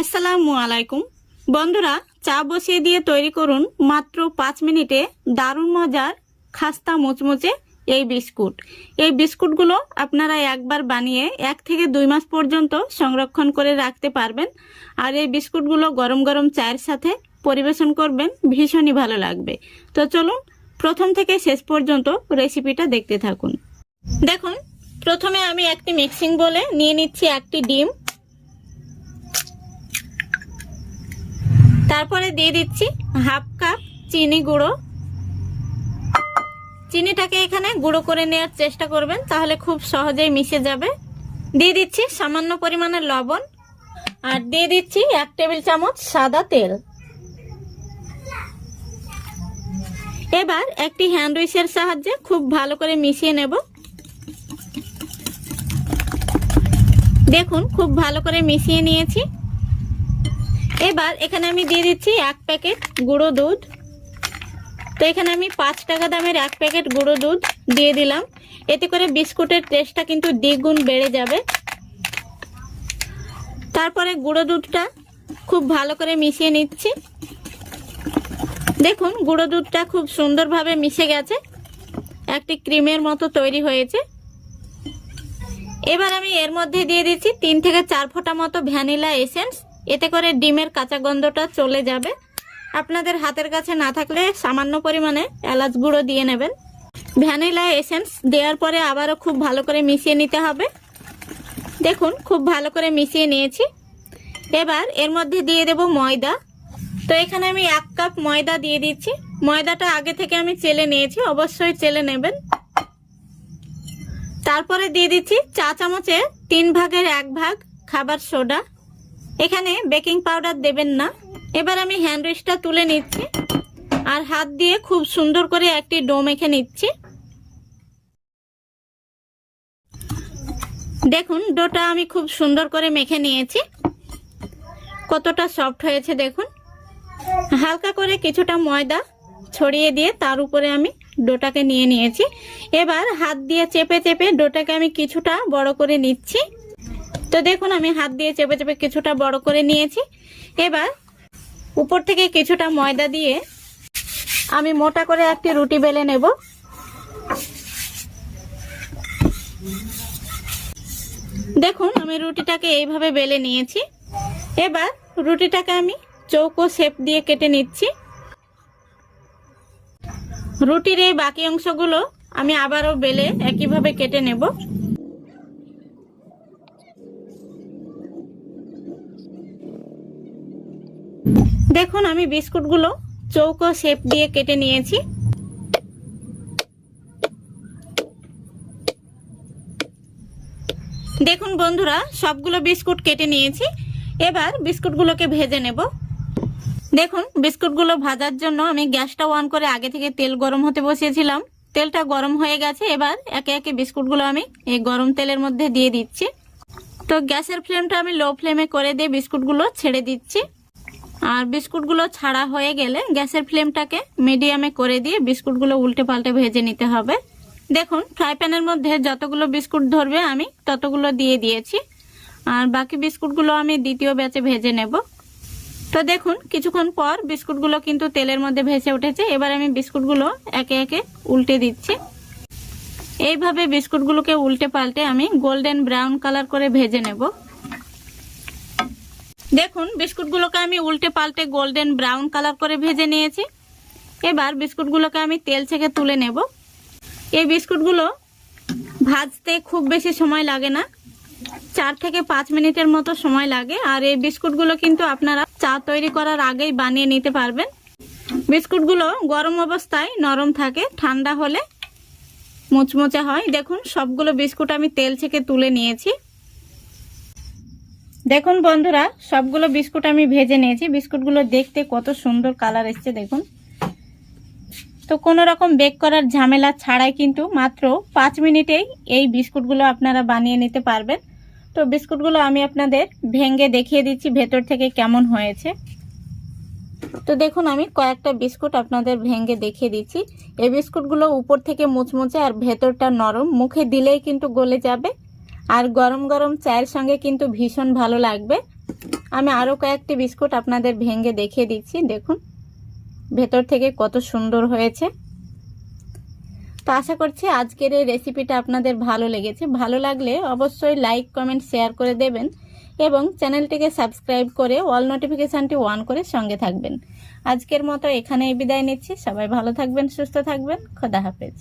আসসালামু আলাইকুম বন্ধুরা, চা বসিয়ে দিয়ে তৈরি করুন মাত্র 5 মিনিটে দারুণ মজার খাস্তা মুচমুচে এই বিস্কুট। এই বিস্কুটগুলো আপনারা একবার বানিয়ে 1 থেকে 2 মাস পর্যন্ত সংরক্ষণ করে রাখতে পারবেন। আর এই বিস্কুটগুলো গরম গরম চায়ের সাথে পরিবেশন করবেন, ভীষণই ভালো লাগবে। তো চলুন প্রথম থেকে শেষ পর্যন্ত রেসিপিটা দেখতে থাকুন। দেখুন, প্রথমে আমি একটি মিক্সিং বোলে নিয়ে নিচ্ছি একটি ডিম, তারপরে দিয়ে দিচ্ছি হাফ কাপ চিনি গুঁড়ো। চিনিটাকে এখানে গুঁড়ো করে নেওয়ার চেষ্টা করবেন, তাহলে খুব সহজেই মিশে যাবে। দিয়ে দিচ্ছি সামান্য পরিমাণে লবণ, আর দিয়ে দিচ্ছি 1 টেবিল চামচ সাদা তেল। এবার একটি হ্যান্ড উইচের সাহায্যে খুব ভালো করে মিশিয়ে নেব। দেখুন, খুব ভালো করে মিশিয়ে নিয়েছি। এবার এখানে আমি দিয়ে দিচ্ছি 1 প্যাকেট গুঁড়ো দুধ। তো এখানে আমি 5 টাকা দামের 1 প্যাকেট গুঁড়ো দুধ দিয়ে দিলাম। এতে করে বিস্কুটের টেস্টটা কিন্তু দ্বিগুণ বেড়ে যাবে। তারপরে গুঁড়ো দুধটা খুব ভালো করে মিশিয়ে নিচ্ছি। দেখুন, গুঁড়ো দুধটা খুব সুন্দরভাবে মিশে গেছে, একটি ক্রিমের মতো তৈরি হয়েছে। এবার আমি এর মধ্যে দিয়ে দিচ্ছি 3 থেকে 4 ফোঁটা মতো ভ্যানিলা এসেন্স। এতে করে ডিমের কাঁচা গন্ধটা চলে যাবে। আপনাদের হাতের কাছে না থাকলে সামান্য পরিমাণে এলাচ গুঁড়ো দিয়ে নেবেন। ভ্যানিলা এসেন্স দেওয়ার পরে আবারও খুব ভালো করে মিশিয়ে নিতে হবে। দেখুন, খুব ভালো করে মিশিয়ে নিয়েছি। এবার এর মধ্যে দিয়ে দেব ময়দা। তো এখানে আমি 1 কাপ ময়দা দিয়ে দিচ্ছি। ময়দাটা আগে থেকে আমি চেলে নিয়েছি, অবশ্যই চেলে নেবেন। তারপরে দিয়ে দিচ্ছি চা চামচের 3 ভাগের 1 ভাগ খাবার সোডা। এখানে বেকিং পাউডার দেবেন না। এবার আমি হ্যান্ড উইচটা তুলে নিচ্ছি, আর হাত দিয়ে খুব সুন্দর করে একটি ডো মেখে নিচ্ছি। দেখুন, ডোটা আমি খুব সুন্দর করে মেখে নিয়েছি। কতটা সফট হয়েছে দেখুন। হালকা করে কিছুটা ময়দা ছড়িয়ে দিয়ে তার উপরে আমি ডোটাকে নিয়ে নিয়েছি। এবার হাত দিয়ে চেপে চেপে ডোটাকে আমি কিছুটা বড় করে নিচ্ছি। তো দেখুন, আমি হাত দিয়ে চেপে চেপে কিছুটা বড় করে নিয়েছি। এবার উপর থেকে কিছুটা ময়দা দিয়ে আমি মোটা করে একটি রুটি বেলে নেব। দেখুন, আমি রুটিটাকে এইভাবে বেলে নিয়েছি। এবার রুটিটাকে আমি চৌকো শেপ দিয়ে কেটে নিচ্ছি। রুটির এই বাকি অংশগুলো আমি আবারও বেলে একইভাবে কেটে নেব। দেখুন, আমি বিস্কুটগুলো চৌকো শেপ দিয়ে কেটে নিয়েছি। দেখুন বন্ধুরা, সবগুলো বিস্কুট কেটে নিয়েছি। এবার বিস্কুটগুলোকে ভেজে নেব। দেখুন, বিস্কুটগুলো ভাজার জন্য আমি গ্যাসটা অন করে আগে থেকে তেল গরম হতে বসিয়েছিলাম। তেলটা গরম হয়ে গেছে। এবার একে একে বিস্কুটগুলো আমি এই গরম তেলের মধ্যে দিয়ে দিচ্ছি। তো গ্যাসের ফ্লেমটা আমি লো ফ্লেমে করে দিয়ে বিস্কুটগুলো ছেড়ে দিচ্ছি। আর বিস্কুটগুলো ছাড়া হয়ে গেলে গ্যাসের ফ্লেমটাকে মিডিয়ামে করে দিয়ে বিস্কুটগুলো উল্টে পাল্টে ভেজে নিতে হবে। দেখুন, ফ্রাই প্যানের মধ্যে যতগুলো বিস্কুট ধরবে আমি ততগুলো দিয়ে দিয়েছি। আর বাকি বিস্কুটগুলো আমি দ্বিতীয় ব্যাচে ভেজে নেব। তো দেখুন, কিছুক্ষণ পর বিস্কুটগুলো কিন্তু তেলের মধ্যে ভেসে উঠেছে। এবার আমি বিস্কুটগুলো একে একে উল্টে দিচ্ছি। এইভাবে বিস্কুটগুলোকে উল্টে পাল্টে আমি গোল্ডেন ব্রাউন কালার করে ভেজে নেব। দেখুন, বিস্কুটগুলোকে আমি উল্টে পাল্টে গোল্ডেন ব্রাউন কালার করে ভেজে নিয়েছি। এবার বিস্কুটগুলোকে আমি তেল থেকে তুলে নেব। এই বিস্কুটগুলো ভাজতে খুব বেশি সময় লাগে না, 4 থেকে 5 মিনিটের মতো সময় লাগে। আর এই বিস্কুটগুলো কিন্তু আপনারা চা তৈরি করার আগেই বানিয়ে নিতে পারবেন। বিস্কুটগুলো গরম অবস্থায় নরম থাকে, ঠান্ডা হলে মুচমুচে হয়। দেখুন, সবগুলো বিস্কুট আমি তেল থেকে তুলে নিয়েছি। দেখুন বন্ধুরা, সবগুলো বিস্কুট আমি ভেজে নিয়েছি। বিস্কুটগুলো দেখতে কত সুন্দর কালার এসছে দেখুন। তো কোনো রকম বেক করার ঝামেলা ছাড়াই কিন্তু মাত্র 5 মিনিটেই এই বিস্কুটগুলো আপনারা বানিয়ে নিতে পারবেন। তো বিস্কুটগুলো আমি আপনাদের ভেঙে দেখিয়ে দিচ্ছি ভেতর থেকে কেমন হয়েছে। তো দেখুন, আমি কয়েকটা বিস্কুট আপনাদের ভেঙে দেখিয়ে দিচ্ছি। এই বিস্কুটগুলো উপর থেকে মুচমুচে আর ভেতরটা নরম, মুখে দিলেই কিন্তু গলে যাবে। আর গরম গরম চায়ের সঙ্গে কিন্তু ভীষণ ভালো লাগবে। আমি আরও কয়েকটি বিস্কুট আপনাদের ভেঙে দেখিয়ে দিচ্ছি। দেখুন ভেতর থেকে কত সুন্দর হয়েছে। তো আশা করছি আজকের এই রেসিপিটা আপনাদের ভালো লেগেছে। ভালো লাগলে অবশ্যই লাইক কমেন্ট শেয়ার করে দেবেন এবং চ্যানেলটিকে সাবস্ক্রাইব করে অল নোটিফিকেশানটি অন করে সঙ্গে থাকবেন। আজকের মতো এখানেই বিদায় নিচ্ছি। সবাই ভালো থাকবেন, সুস্থ থাকবেন। খোদা হাফেজ।